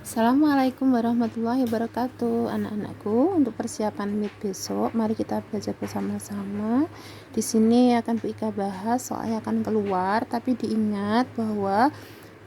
Assalamualaikum warahmatullahi wabarakatuh, anak-anakku. Untuk persiapan MIT besok, mari kita belajar bersama-sama. Di sini akan Bu Ika bahas soal yang akan keluar, tapi diingat bahwa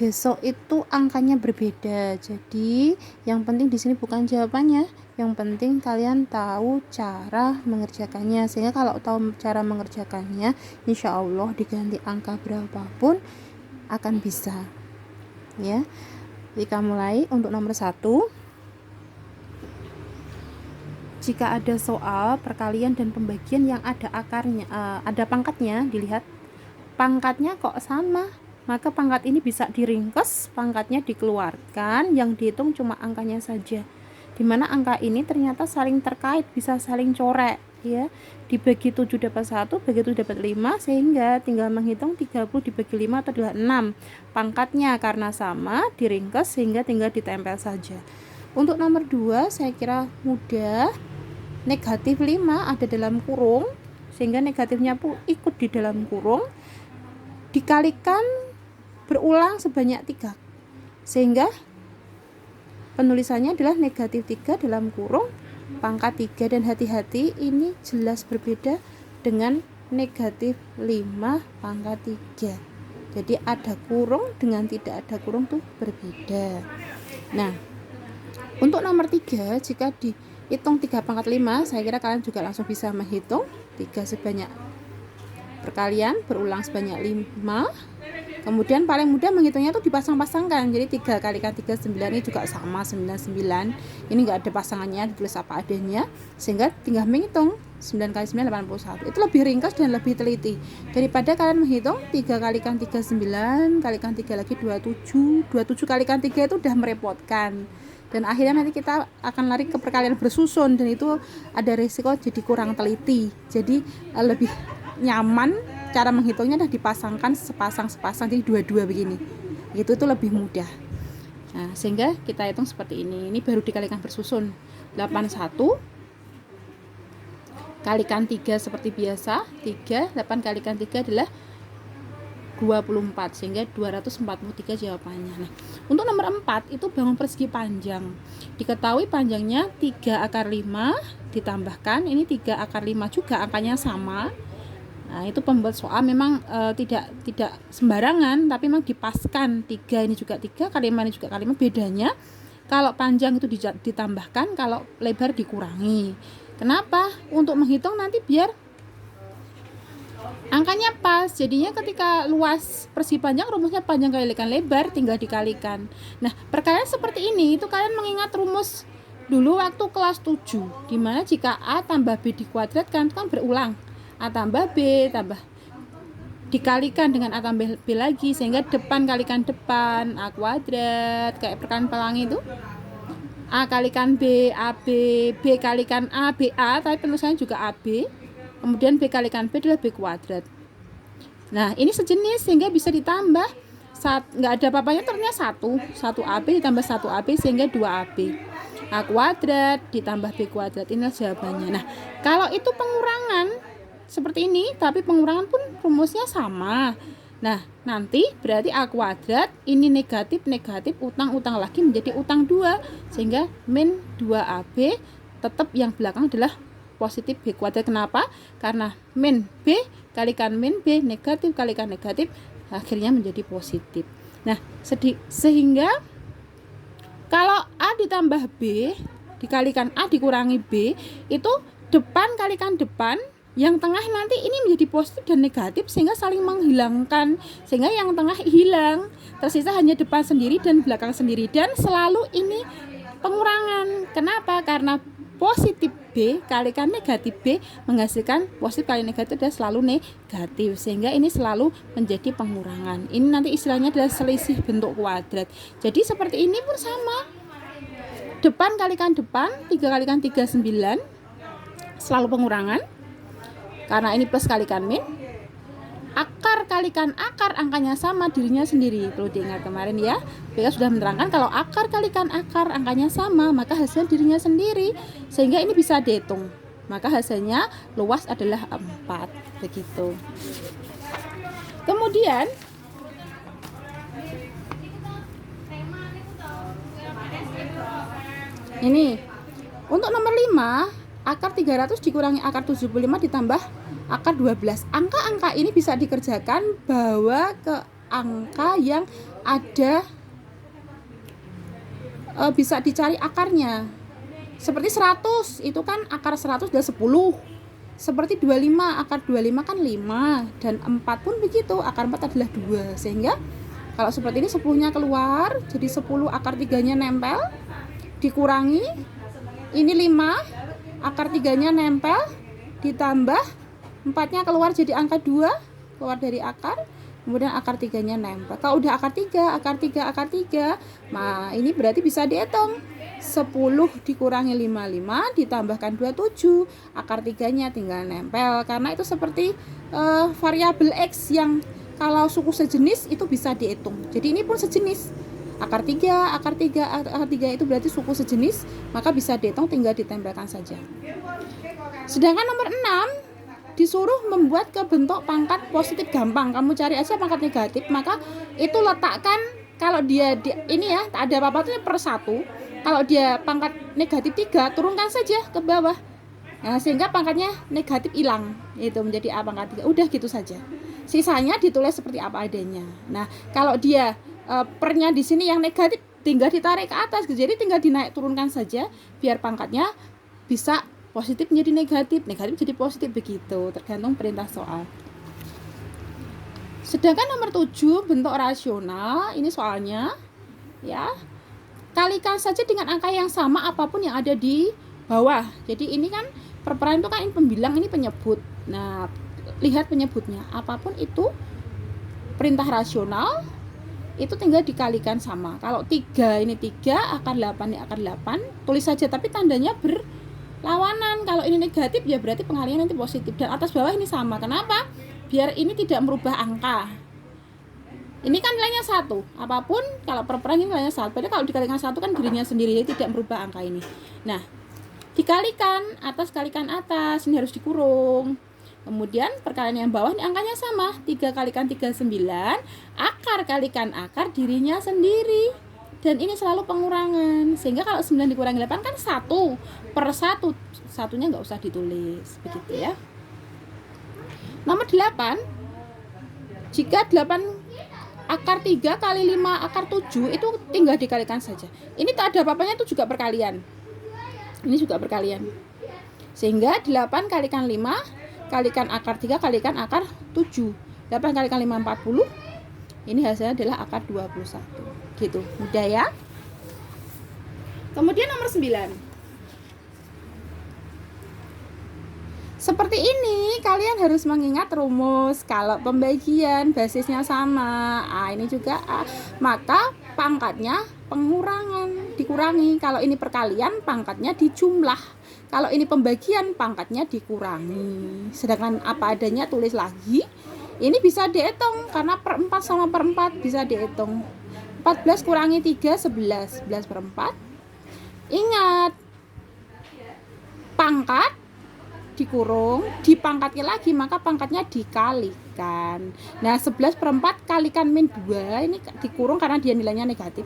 besok itu angkanya berbeda. Jadi, yang penting di sini bukan jawabannya, yang penting kalian tahu cara mengerjakannya. Sehingga kalau tahu cara mengerjakannya, insya Allah diganti angka berapapun akan bisa. Ya. Jika mulai untuk nomor 1, jika ada soal perkalian dan pembagian yang ada akarnya, ada pangkatnya, dilihat pangkatnya kok sama, maka pangkat ini bisa diringkes, pangkatnya dikeluarkan, yang dihitung cuma angkanya saja. Dimana angka ini ternyata saling terkait, bisa saling corek, ya. Dibagi 7 dapat 1, bagi 7 dapat 5, sehingga tinggal menghitung 30 dibagi 5 itu adalah 6. Pangkatnya karena sama diringkes sehingga tinggal ditempel saja. Untuk nomor 2 saya kira mudah. Negatif 5 ada dalam kurung, sehingga negatifnya pun ikut di dalam kurung, dikalikan berulang sebanyak 3, sehingga penulisannya adalah negatif 3 dalam kurung pangkat 3. Dan hati-hati, ini jelas berbeda dengan negatif 5 pangkat 3. Jadi ada kurung dengan tidak ada kurung tuh berbeda. Nah, untuk nomor 3, jika dihitung 3 pangkat 5, saya kira kalian juga langsung bisa menghitung 3 sebanyak perkalian berulang sebanyak 5. Kemudian paling mudah menghitungnya itu dipasang-pasangkan. Jadi 3 kalikan 3 9, ini juga sama 99. Ini enggak ada pasangannya, ditulis apa adanya, sehingga tinggal menghitung 9 kali 9 81. Itu lebih ringkas dan lebih teliti daripada kalian menghitung 3 kalikan 3 9, kalikan 3 lagi 27. 27 kalikan 3 itu udah merepotkan. Dan akhirnya nanti kita akan lari ke perkalian bersusun, dan itu ada risiko jadi kurang teliti. Jadi lebih nyaman cara menghitungnya adalah dipasangkan sepasang, jadi dua-dua begini. Itu tuh lebih mudah. Nah, sehingga kita hitung seperti ini. Ini baru dikalikan bersusun. 81 kalikan 3 seperti biasa. 8 kalikan 3 adalah 24, sehingga 243 jawabannya. Nah, untuk nomor 4 itu bangun persegi panjang. Diketahui panjangnya 3 akar 5 ditambahkan, ini 3 akar 5 juga angkanya sama. Nah, itu pembuat soal memang tidak sembarangan, tapi memang dipaskan. 3 ini juga 3, kali 5 ini juga kali 5. Bedanya kalau panjang itu ditambahkan, kalau lebar dikurangi. Kenapa? Untuk menghitung nanti biar angkanya pas. Jadinya ketika luas persegi panjang, rumusnya panjang kalikan lebar tinggal dikalikan. Nah, perkalian seperti ini itu kalian mengingat rumus dulu waktu kelas 7, dimana jika A tambah B dikuadratkan kan berulang. A tambah B tambah dikalikan dengan A tambah B lagi, sehingga depan kalikan depan A kuadrat, kayak perkalian pelangi itu. A kalikan B, AB, B kalikan A, BA, tapi penulisannya juga AB. Kemudian B kalikan B adalah B kuadrat. Nah, ini sejenis sehingga bisa ditambah. Nggak ada apa-apanya, ternyata 1 AB ditambah 1 AB sehingga 2 AB. A kuadrat ditambah B kuadrat, inilah jawabannya. Nah, kalau itu pengurangan seperti ini, tapi pengurangan pun rumusnya sama. Nah, nanti berarti A kuadrat, ini negatif, utang lagi menjadi utang 2, sehingga min 2AB, tetap yang belakang adalah positif B kuadrat. Kenapa? Karena min B kalikan min B, negatif kalikan negatif, akhirnya menjadi positif. Nah, sehingga kalau A ditambah B dikalikan A dikurangi B, itu depan kalikan depan, yang tengah nanti ini menjadi positif dan negatif, sehingga saling menghilangkan, sehingga yang tengah hilang, tersisa hanya depan sendiri dan belakang sendiri. Dan selalu ini pengurangan. Kenapa? Karena positif B kalikan negatif B menghasilkan positif kali negatif dan selalu negatif, sehingga ini selalu menjadi pengurangan. Ini nanti istilahnya adalah selisih bentuk kuadrat. Jadi seperti ini pun sama. Depan kalikan depan, 3 kalikan 3 9, selalu pengurangan karena ini plus kalikan min. Akar kalikan akar, angkanya sama, dirinya sendiri. Perlu diingat kemarin ya, BK sudah menerangkan kalau akar kalikan akar, angkanya sama, maka hasil dirinya sendiri, sehingga ini bisa dihitung. Maka hasilnya luas adalah 4. Begitu. Kemudian Ini untuk nomor 5, akar 300 dikurangi akar 75 ditambah akar 12. Angka-angka ini bisa dikerjakan bawa ke angka yang ada, bisa dicari akarnya. Seperti 100, itu kan akar 100 adalah 10. Seperti 25, akar 25 kan 5. Dan 4 pun begitu, akar 4 adalah 2. Sehingga kalau seperti ini 10-nya keluar, jadi 10 akar 3-nya nempel, dikurangi, ini 5, akar 3-nya nempel, ditambah 4-nya keluar jadi angka 2, keluar dari akar, kemudian akar 3-nya nempel. Kalau udah akar 3, nah ini berarti bisa dihitung. 10 dikurangi 55 ditambahkan 27, akar 3-nya tinggal nempel. Karena itu seperti variabel X yang kalau suku sejenis itu bisa dihitung. Jadi ini pun sejenis. Akar 3 itu berarti suku sejenis, maka bisa dihitung, tinggal ditempelkan saja. Sedangkan nomor 6 disuruh membuat ke bentuk pangkat positif gampang. Kamu cari aja pangkat negatif, maka itu letakkan, kalau dia ini ya, tak ada apa-apa itu per 1. Kalau dia pangkat negatif 3, turunkan saja ke bawah. Nah, sehingga pangkatnya negatif hilang, itu menjadi A pangkat 3. Udah gitu saja. Sisanya ditulis seperti apa adanya. Nah, kalau dia pernya di sini yang negatif, tinggal ditarik ke atas, jadi tinggal dinaik turunkan saja biar pangkatnya bisa positif menjadi negatif, negatif jadi positif, begitu tergantung perintah soal. Sedangkan nomor 7 bentuk rasional, ini soalnya ya, kalikan saja dengan angka yang sama apapun yang ada di bawah. Jadi ini kan perperahan itu kan ini pembilang, ini penyebut. Nah, lihat penyebutnya, apapun itu perintah rasional itu tinggal dikalikan sama. Kalau 3 ini 3, akar 8 ini akar 8, tulis saja, tapi tandanya berlawanan. Kalau ini negatif ya berarti pengalian nanti positif, dan atas bawah ini sama. Kenapa? Biar ini tidak merubah angka. Ini kan nilainya 1, apapun kalau perperahan ini nilainya 1. Padahal kalau dikalikan 1 kan dirinya sendiri, jadi tidak merubah angka ini. Nah, dikalikan atas kalikan atas, ini harus dikurung. Kemudian perkalian yang bawah ini angkanya sama, 3 kalikan 3 9, akar kalikan akar dirinya sendiri. Dan ini selalu pengurangan, sehingga kalau 9 dikurangi 8 kan 1 per 1, satunya nggak usah ditulis, begitu ya. Nomor 8, jika 8 akar 3 kali 5 akar 7 itu tinggal dikalikan saja. Ini tak ada apa-apanya, itu juga perkalian. Ini juga perkalian. Sehingga 8 kalikan 5 kalikan akar 3 kalikan akar 7. 8 kalikan 5 40. Ini hasilnya adalah akar 21. Gitu. Mudah ya? Kemudian nomor 9. Seperti ini, kalian harus mengingat rumus. Kalau pembagian basisnya sama, ini juga A, maka pangkatnya pengurangan, dikurangi. Kalau ini perkalian, pangkatnya dijumlah. Kalau ini pembagian, pangkatnya dikurangi. Sedangkan apa adanya tulis lagi. Ini bisa dihitung, karena per 4 sama per 4 bisa dihitung. 14 kurangi 3, 11. 11 per 4. Ingat, pangkat dikurung, dipangkatkan lagi, maka pangkatnya dikalikan. Nah, 11 per 4 kalikan min 2, ini dikurung karena dia nilainya negatif.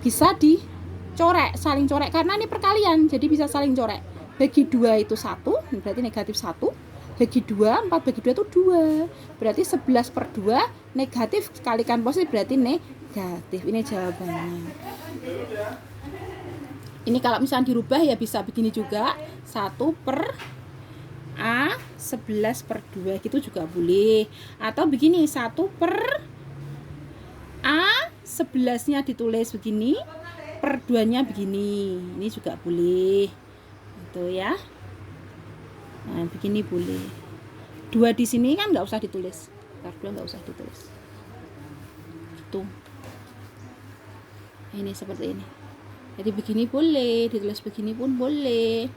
Bisa dicorek, saling corek, karena ini perkalian, jadi bisa saling corek. Bagi 2 itu 1, berarti negatif 1. Bagi 2, 4 bagi 2 itu 2. Berarti 11 per 2 negatif kalikan positif berarti negatif. Ini jawabannya. Ini kalau misalnya dirubah ya bisa begini juga. 1 per A 11 per 2 gitu juga boleh. Atau begini, 1 per A 11-nya ditulis begini, per 2-nya begini. Ini juga boleh. Itu ya. Nah, begini boleh. 2 di sini kan nggak usah ditulis. Akar 2 nggak usah ditulis. Tuh. Ini seperti ini. Jadi begini boleh, ditulis begini pun boleh.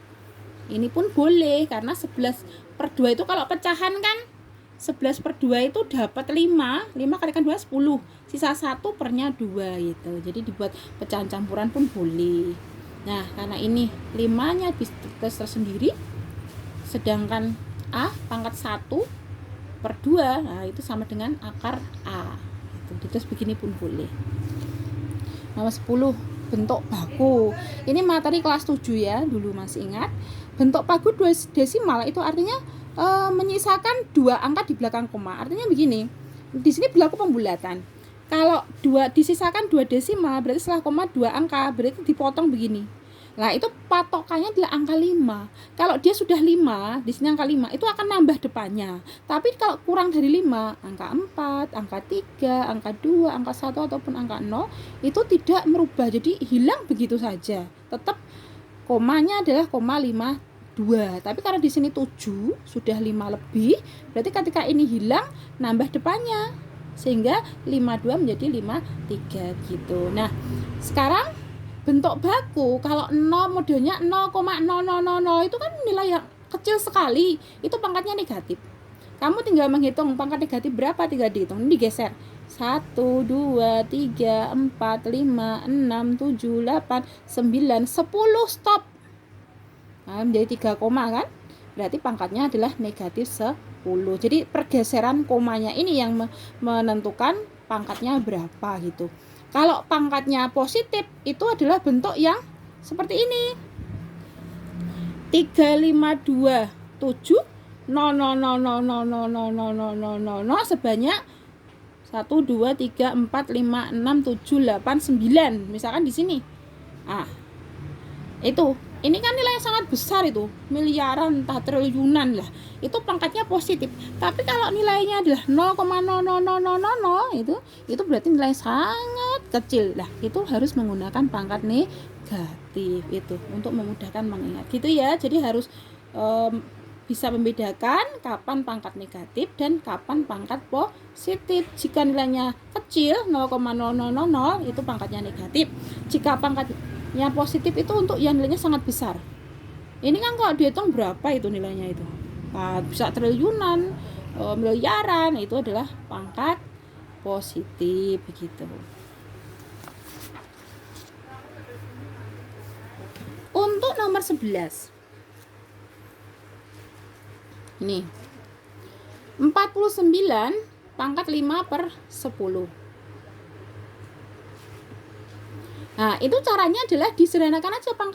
Ini pun boleh, karena 11 per 2 itu kalau pecahan kan 11 per 2 itu dapat 5. 5 kalikan 2 10. Sisa 1 pernya 2 gitu. Jadi dibuat pecahan campuran pun boleh. Nah, karena ini 5-nya ditulis tersendiri, sedangkan A pangkat 1 per 2, nah itu sama dengan akar A. Itu ditulis begini pun boleh. Nomor 10, bentuk baku. Ini materi kelas 7 ya, dulu masih ingat. Bentuk baku 2 desimal itu artinya menyisakan 2 angka di belakang koma. Artinya begini, di sini berlaku pembulatan. Kalau disisakan 2 desimal, berarti setelah koma 2 angka, berarti dipotong begini. Nah, itu patokannya adalah angka 5. Kalau dia sudah 5, di sini angka 5, itu akan nambah depannya. Tapi kalau kurang dari 5, angka 4, angka 3, angka 2, angka 1 ataupun angka 0, itu tidak merubah. Jadi hilang begitu saja. Tetap komanya adalah koma 52. Tapi karena di sini 7 sudah 5 lebih, berarti ketika ini hilang nambah depannya. Sehingga 52 menjadi 53 gitu. Nah, sekarang bentuk baku, kalau 0 modelnya 0,0000 itu kan nilai yang kecil sekali, itu pangkatnya negatif. Kamu tinggal menghitung pangkat negatif berapa, tinggal dihitung. Ini digeser 1, 2, 3, 4, 5, 6, 7, 8, 9, 10, stop. Nah, menjadi 3 koma kan, berarti pangkatnya adalah negatif 10. Jadi pergeseran komanya ini yang menentukan pangkatnya berapa gitu. Kalau pangkatnya positif, itu adalah bentuk yang seperti ini. 3527 0000000 sebanyak 1 2 3 4 5 6 7 8 9. Misalkan di sini. Ah. Itu. Ini kan nilai yang sangat besar itu, miliaran, entah triliunan lah. Itu pangkatnya positif. Tapi kalau nilainya adalah 0,00000 itu berarti nilai sangat kecil. Lah, itu harus menggunakan pangkat negatif itu untuk memudahkan mengingat. Gitu ya. Jadi harus bisa membedakan kapan pangkat negatif dan kapan pangkat positif. Jika nilainya kecil 0,0000 itu pangkatnya negatif. Jika pangkatnya positif itu untuk yang nilainya sangat besar. Ini kan kalau dihitung berapa itu nilainya itu? Nah, bisa triliunan, miliaran, itu adalah pangkat positif begitu. Untuk nomor 11. Ini 49 pangkat 5/10. Nah, itu caranya adalah disederhanakan aja pangkat